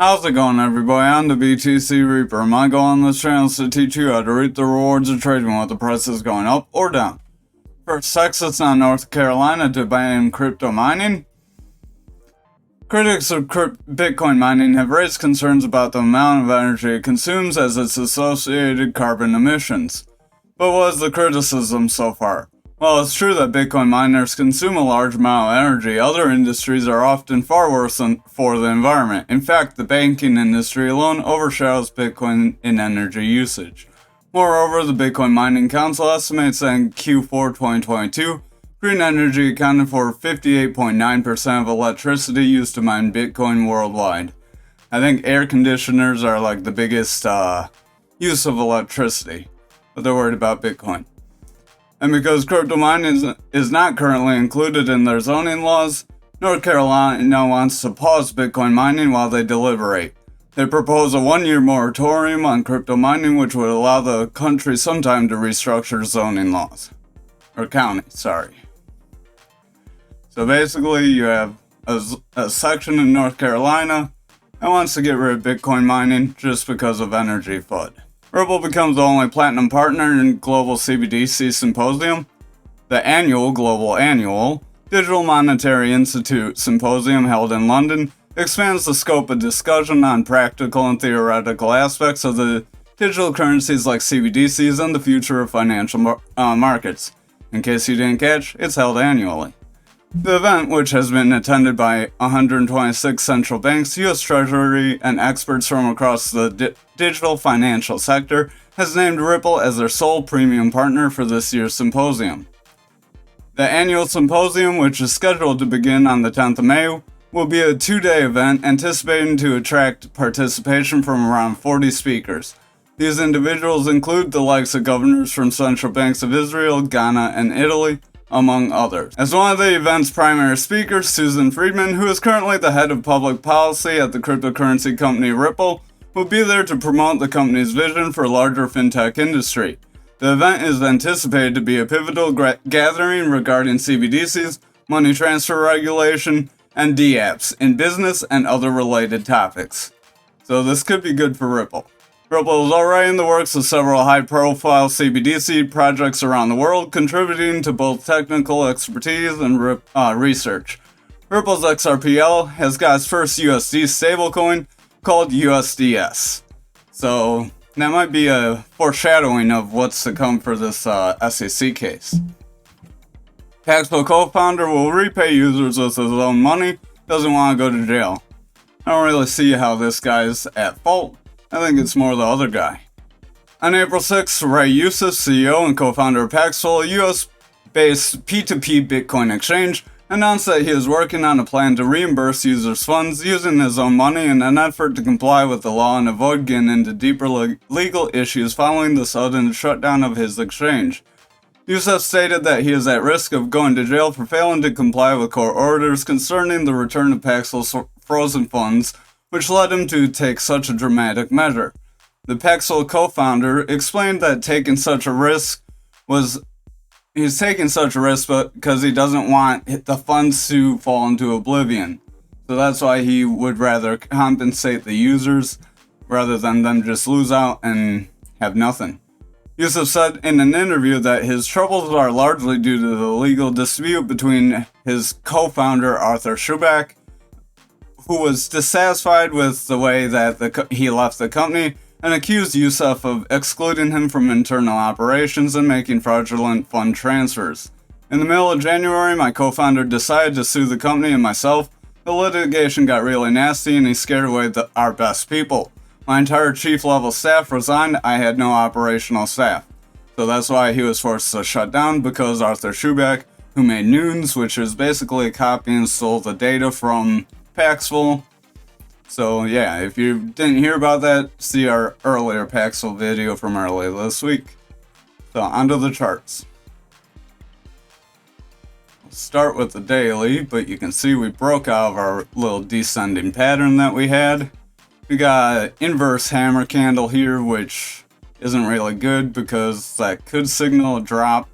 How's it going, everybody? I'm the BTC Reaper. My goal on this channel is to teach you how to reap the rewards of trading with the prices going up or down. First, Texas and North Carolina to ban crypto mining. Critics of Bitcoin mining have raised concerns about the amount of energy it consumes as its associated carbon emissions. But what is the criticism so far? Well, it's true that Bitcoin miners consume a large amount of energy. Other industries are often far worse for the environment. In fact, the banking industry alone overshadows Bitcoin in energy usage. Moreover, the Bitcoin Mining Council estimates that in Q4 2022, green energy accounted for 58.9% of electricity used to mine Bitcoin worldwide. I think air conditioners are like the biggest use of electricity, but they're worried about Bitcoin. And because crypto mining is not currently included in their zoning laws, North Carolina wants to pause Bitcoin mining while they deliberate. They propose a 1-year moratorium on crypto mining, which would allow the country some time to restructure zoning laws. Or county, sorry. So basically, you have a section in North Carolina that wants to get rid of Bitcoin mining just because of energy FUD. Ripple becomes the only platinum partner in Global CBDC Symposium. The Global Digital Monetary Institute Symposium held in London expands the scope of discussion on practical and theoretical aspects of the digital currencies like CBDCs and the future of financial markets. In case you didn't catch, it's held annually. The event, which has been attended by 126 central banks, U.S. Treasury, and experts from across the digital financial sector, has named Ripple as their sole premium partner for this year's symposium. The annual symposium, which is scheduled to begin on the 10th of May, will be a 2-day event anticipating to attract participation from around 40 speakers. These individuals include the likes of governors from central banks of Israel, Ghana, and Italy, among others. As one of the event's primary speakers, Susan Friedman, who is currently the head of public policy at the cryptocurrency company Ripple, will be there to promote the company's vision for a larger fintech industry. The event is anticipated to be a pivotal gathering regarding CBDCs, money transfer regulation, and dApps in business and other related topics. So this could be good for Ripple. Ripple is already in the works of several high-profile CBDC projects around the world, contributing to both technical expertise and research. Ripple's XRP has got its first USD stablecoin called USDS. So that might be a foreshadowing of what's to come for this SEC case. Paxful co-founder will repay users with his own money, doesn't want to go to jail. I don't really see how this guy's at fault. I think it's more the other guy. On April 6th, Ray Youssef, CEO and co-founder of Paxful, a US-based P2P Bitcoin exchange, announced that he is working on a plan to reimburse users' funds using his own money in an effort to comply with the law and avoid getting into deeper legal issues following the sudden shutdown of his exchange. Youssef stated that he is at risk of going to jail for failing to comply with court orders concerning the return of Paxful's frozen funds, which led him to take such a dramatic measure. The Paxful co-founder explained that he's taking such a risk because he doesn't want the funds to fall into oblivion. So that's why he would rather compensate the users rather than them just lose out and have nothing. Youssef said in an interview that his troubles are largely due to the legal dispute between his co-founder Arthur Schuback, who was dissatisfied with the way that he left the company and accused Youssef of excluding him from internal operations and making fraudulent fund transfers. In the middle of January, my co-founder decided to sue the company and myself. The litigation got really nasty and he scared away our best people. My entire chief level staff resigned. I had no operational staff. So that's why he was forced to shut down, because Arthur Schuback, who made Nunes, which is basically a copy and stole the data from Paxful. So yeah, if you didn't hear about that, see our earlier Paxful video from earlier this week. So onto the charts. We'll start with the daily, but you can see we broke out of our little descending pattern that we had. We got an inverse hammer candle here, which isn't really good because that could signal a drop,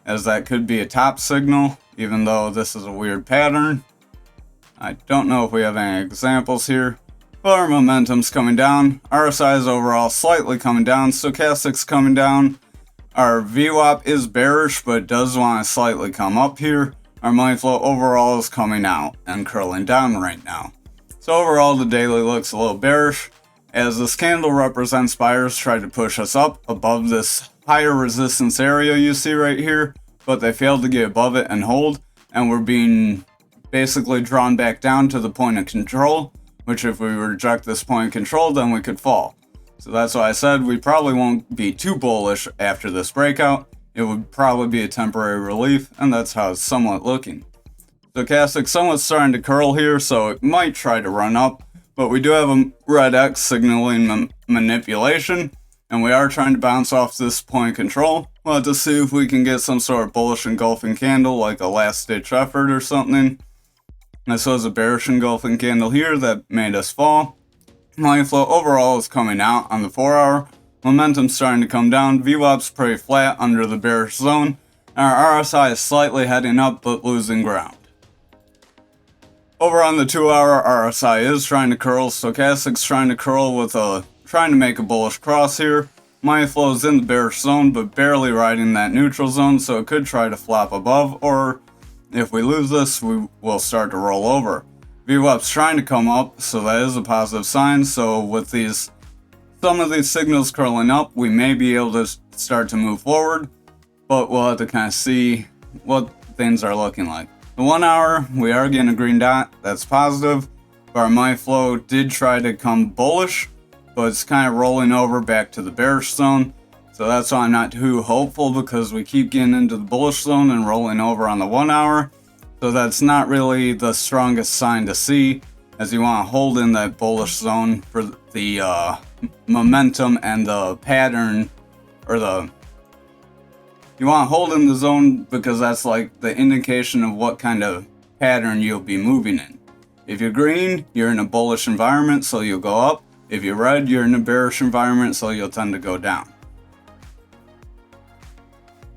as that could be a top signal, even though this is a weird pattern. I don't know if we have any examples here. But our momentum's coming down. RSI is overall slightly coming down. Stochastic's coming down. Our VWAP is bearish, but does want to slightly come up here. Our money flow overall is coming out and curling down right now. So overall, the daily looks a little bearish, as this candle represents buyers try to push us up above this higher resistance area you see right here, but they failed to get above it and hold, and we're being basically drawn back down to the point of control, which if we reject this point of control, then we could fall. So that's why I said we probably won't be too bullish after this breakout. It would probably be a temporary relief, and that's how it's somewhat looking. Stochastic somewhat starting to curl here, so it might try to run up, but we do have a red X signaling manipulation, and we are trying to bounce off this point of control. We'll have to see if we can get some sort of bullish engulfing candle, like a last ditch effort or something. This was a bearish engulfing candle here that made us fall. Money flow overall is coming out on the 4 hour. Momentum's starting to come down. VWAP's pretty flat under the bearish zone. Our RSI is slightly heading up but losing ground. Over on the 2 hour, RSI is trying to curl. Stochastic's trying to curl with trying to make a bullish cross here. Money flow is in the bearish zone but barely riding that neutral zone, so it could try to flop above, or if we lose this, we will start to roll over. VWAP's trying to come up, so that is a positive sign. So with some of these signals curling up, we may be able to start to move forward, but we'll have to kind of see what things are looking like. The 1 hour, we are getting a green dot, that's positive, but our money flow did try to come bullish, but it's kind of rolling over back to the bearish zone. So that's why I'm not too hopeful, because we keep getting into the bullish zone and rolling over on the 1 hour. So that's not really the strongest sign to see, as you want to hold in that bullish zone for the momentum and the pattern, or you want to hold in the zone because that's like the indication of what kind of pattern you'll be moving in. If you're green, you're in a bullish environment, so you'll go up. If you're red, you're in a bearish environment, so you'll tend to go down.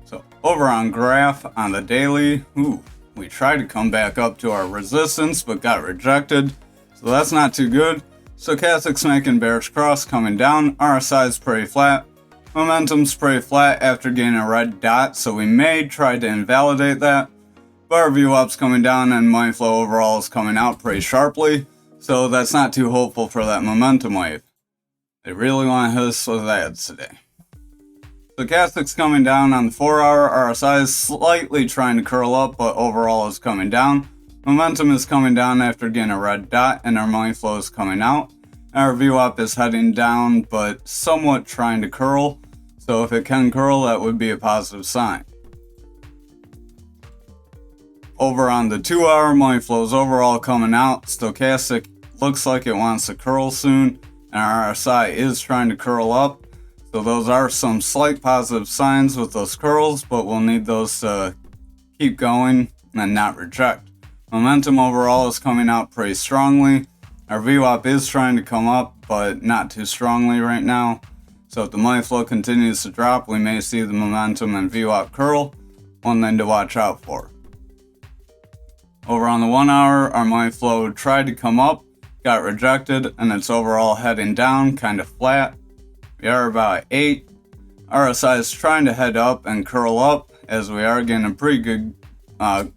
So over on graph on the daily, we tried to come back up to our resistance, but got rejected. So that's not too good. Stochastic's making bearish cross coming down. RSI is pretty flat. Momentum's pretty flat after getting a red dot, so we may try to invalidate that. But our VWAP's coming down and money flow overall is coming out pretty sharply. So that's not too hopeful for that momentum wave. They really want to hit us with ads today. Stochastic's coming down on the 4 hour. RSI is slightly trying to curl up, but overall is coming down. Momentum is coming down after getting a red dot, and our money flow is coming out. Our VWAP is heading down, but somewhat trying to curl. So if it can curl, that would be a positive sign. Over on the 2 hour, money flow is overall coming out. Stochastic looks like it wants to curl soon, and our RSI is trying to curl up. So those are some slight positive signs with those curls, but we'll need those to keep going and not reject. Momentum overall is coming out pretty strongly. Our VWAP is trying to come up, but not too strongly right now. So if the money flow continues to drop, we may see the momentum and VWAP curl. One thing to watch out for. Over on the 1 hour, our money flow tried to come up, got rejected, and it's overall heading down, kind of flat. We are about 8. RSI is trying to head up and curl up, as we are getting a pretty good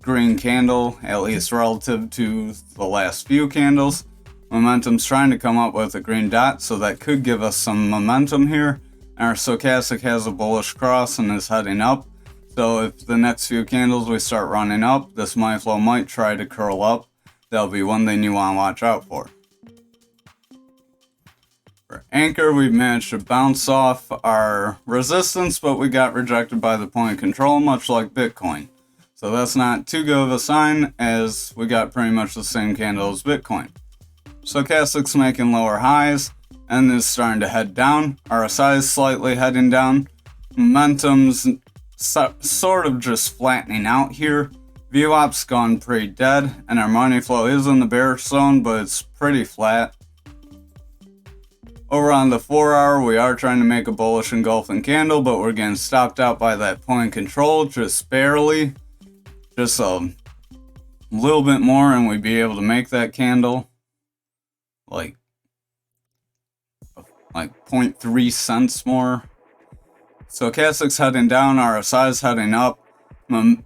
green candle, at least relative to the last few candles. Momentum's trying to come up with a green dot, so that could give us some momentum here. Our stochastic has a bullish cross and is heading up. So if the next few candles we start running up, this money flow might try to curl up. That'll be one thing you want to watch out for. For ankr, we've managed to bounce off our resistance, but we got rejected by the point of control, much like Bitcoin. So that's not too good of a sign, as we got pretty much the same candle as Bitcoin. Stochastic's making lower highs and is starting to head down. RSI is slightly heading down. Momentum's sort of just flattening out here. VWAP's gone pretty dead, and our money flow is in the bearish zone, but it's pretty flat. Over on the 4 hour, we are trying to make a bullish engulfing candle, but we're getting stopped out by that point of control, just barely. Just a little bit more and we'd be able to make that candle. Like like 0.3 cents more. Stochastic's heading down, RSI's heading up.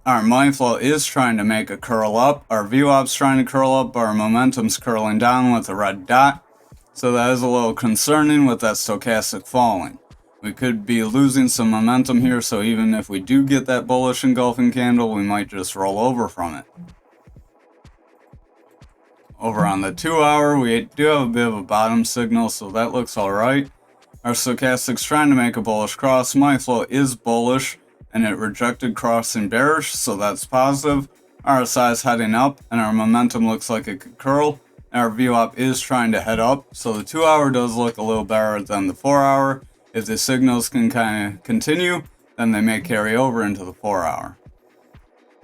Our money flow is trying to make a curl up. Our VWAP's trying to curl up, but our momentum's curling down with a red dot. So that is a little concerning with that stochastic falling. We could be losing some momentum here, so even if we do get that bullish engulfing candle, we might just roll over from it. Over on the 2 hour, we do have a bit of a bottom signal, so that looks alright. Our stochastic's trying to make a bullish cross. Money flow is bullish, and it rejected crossing bearish, so that's positive. RSI is heading up, and our momentum looks like it could curl. And our VWAP is trying to head up, so the 2 hour does look a little better than the 4 hour. If the signals can kind of continue, then they may carry over into the 4 hour.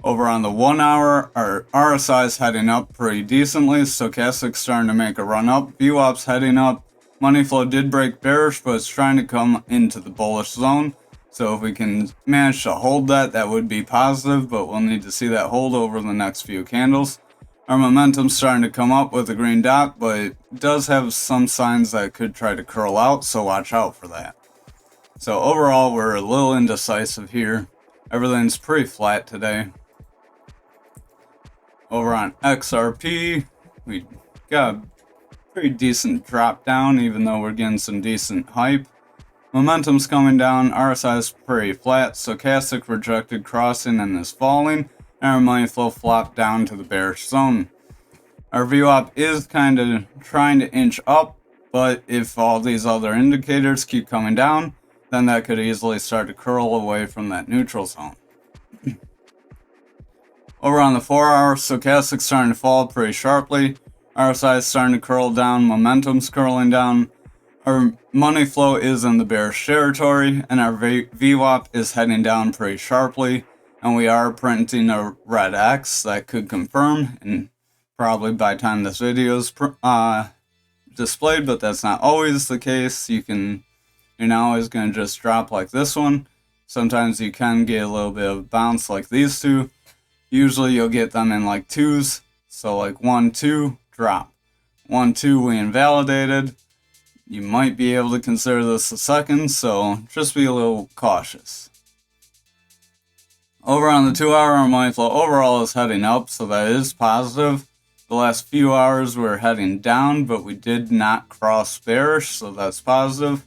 Over on the 1 hour, our RSI is heading up pretty decently. Stochastic's starting to make a run up. VWAP's heading up. Money flow did break bearish, but it's trying to come into the bullish zone. So if we can manage to hold that, that would be positive, but we'll need to see that hold over the next few candles. Our momentum's starting to come up with a green dot, but it does have some signs that it could try to curl out, so watch out for that. So overall, we're a little indecisive here. Everything's pretty flat today. Over on XRP, we got a pretty decent drop down, even though we're getting some decent hype. Momentum's coming down, RSI is pretty flat, stochastic rejected crossing and is falling, and our money flow flopped down to the bearish zone. Our VWAP is kind of trying to inch up, but if all these other indicators keep coming down, then that could easily start to curl away from that neutral zone. Over on the 4 hour, stochastic's starting to fall pretty sharply. RSI is starting to curl down, momentum's curling down. Our money flow is in the bearish territory, and our VWAP is heading down pretty sharply. And we are printing a red X that could confirm, and probably by the time this video is displayed, but that's not always the case. You're not always going to just drop like this one. Sometimes you can get a little bit of bounce like these two. Usually you'll get them in like twos. So like 1, 2, drop. 1, 2, we invalidated. You might be able to consider this a second, so just be a little cautious. Over on the 2 hour, our money flow overall is heading up, so that is positive. The last few hours we're heading down, but we did not cross bearish, so that's positive.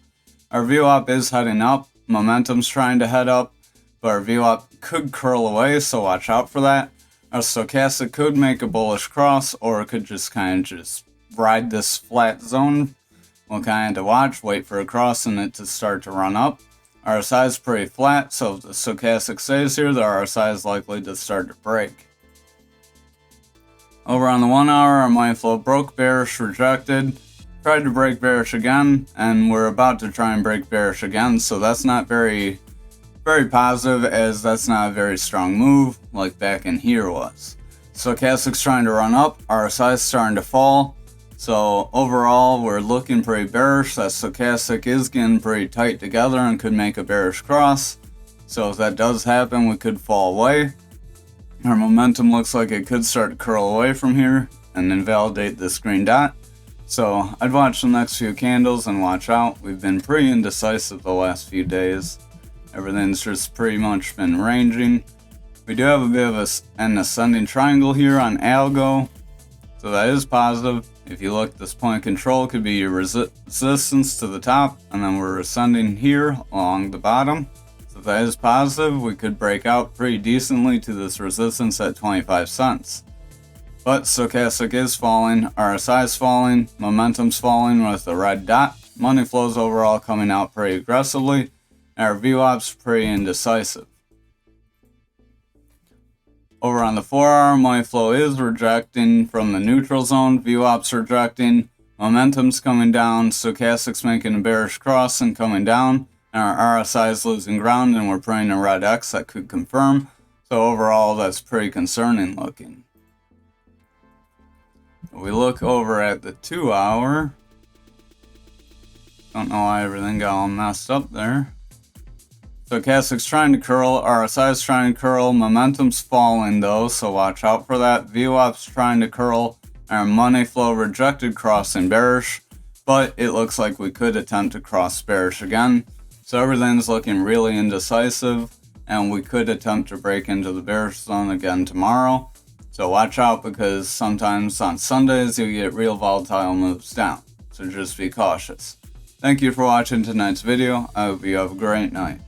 Our VWAP is heading up. Momentum's trying to head up, but our VWAP could curl away, so watch out for that. Our stochastic could make a bullish cross, or it could just kind of ride this flat zone. We'll kind of watch, wait for a cross and it to start to run up. RSI is pretty flat, so if the stochastic stays here, the RSI is likely to start to break. Over on the 1 hour, our money flow broke bearish, rejected, tried to break bearish again, and we're about to try and break bearish again, so that's not very positive, as that's not a very strong move like back in here was. Stochastic's trying to run up, RSI is starting to fall, so overall we're looking pretty bearish. That stochastic is getting pretty tight together and could make a bearish cross, so if that does happen, we could fall away. Our momentum looks like it could start to curl away from here and invalidate this green dot. So I'd watch the next few candles and watch out. We've been pretty indecisive the last few days. Everything's just pretty much been ranging. We do have a bit of an ascending triangle here on algo, so that is positive. If you look, this point of control could be your resistance to the top, and then we're ascending here along the bottom. So if that is positive, we could break out pretty decently to this resistance at 25 cents. But stochastic is falling, RSI is falling, momentum's falling with a red dot. Money flows overall coming out pretty aggressively, and our VWAP's pretty indecisive. Over on the 4 hour, money flow is rejecting from the neutral zone, VWAP's rejecting, momentum's coming down, stochastic's making a bearish cross and coming down, and our RSI is losing ground, and we're printing a red X that could confirm. So overall, that's pretty concerning looking. We look over at the 2 hour. Don't know why everything got all messed up there. Stochastic's trying to curl, RSI is trying to curl, momentum's falling though, so watch out for that. VWAP's trying to curl, our money flow rejected crossing bearish. but it looks like we could attempt to cross bearish again. So everything's looking really indecisive, and we could attempt to break into the bearish zone again tomorrow. So watch out, because sometimes on Sundays you get real volatile moves down. So just be cautious. Thank you for watching tonight's video. I hope you have a great night.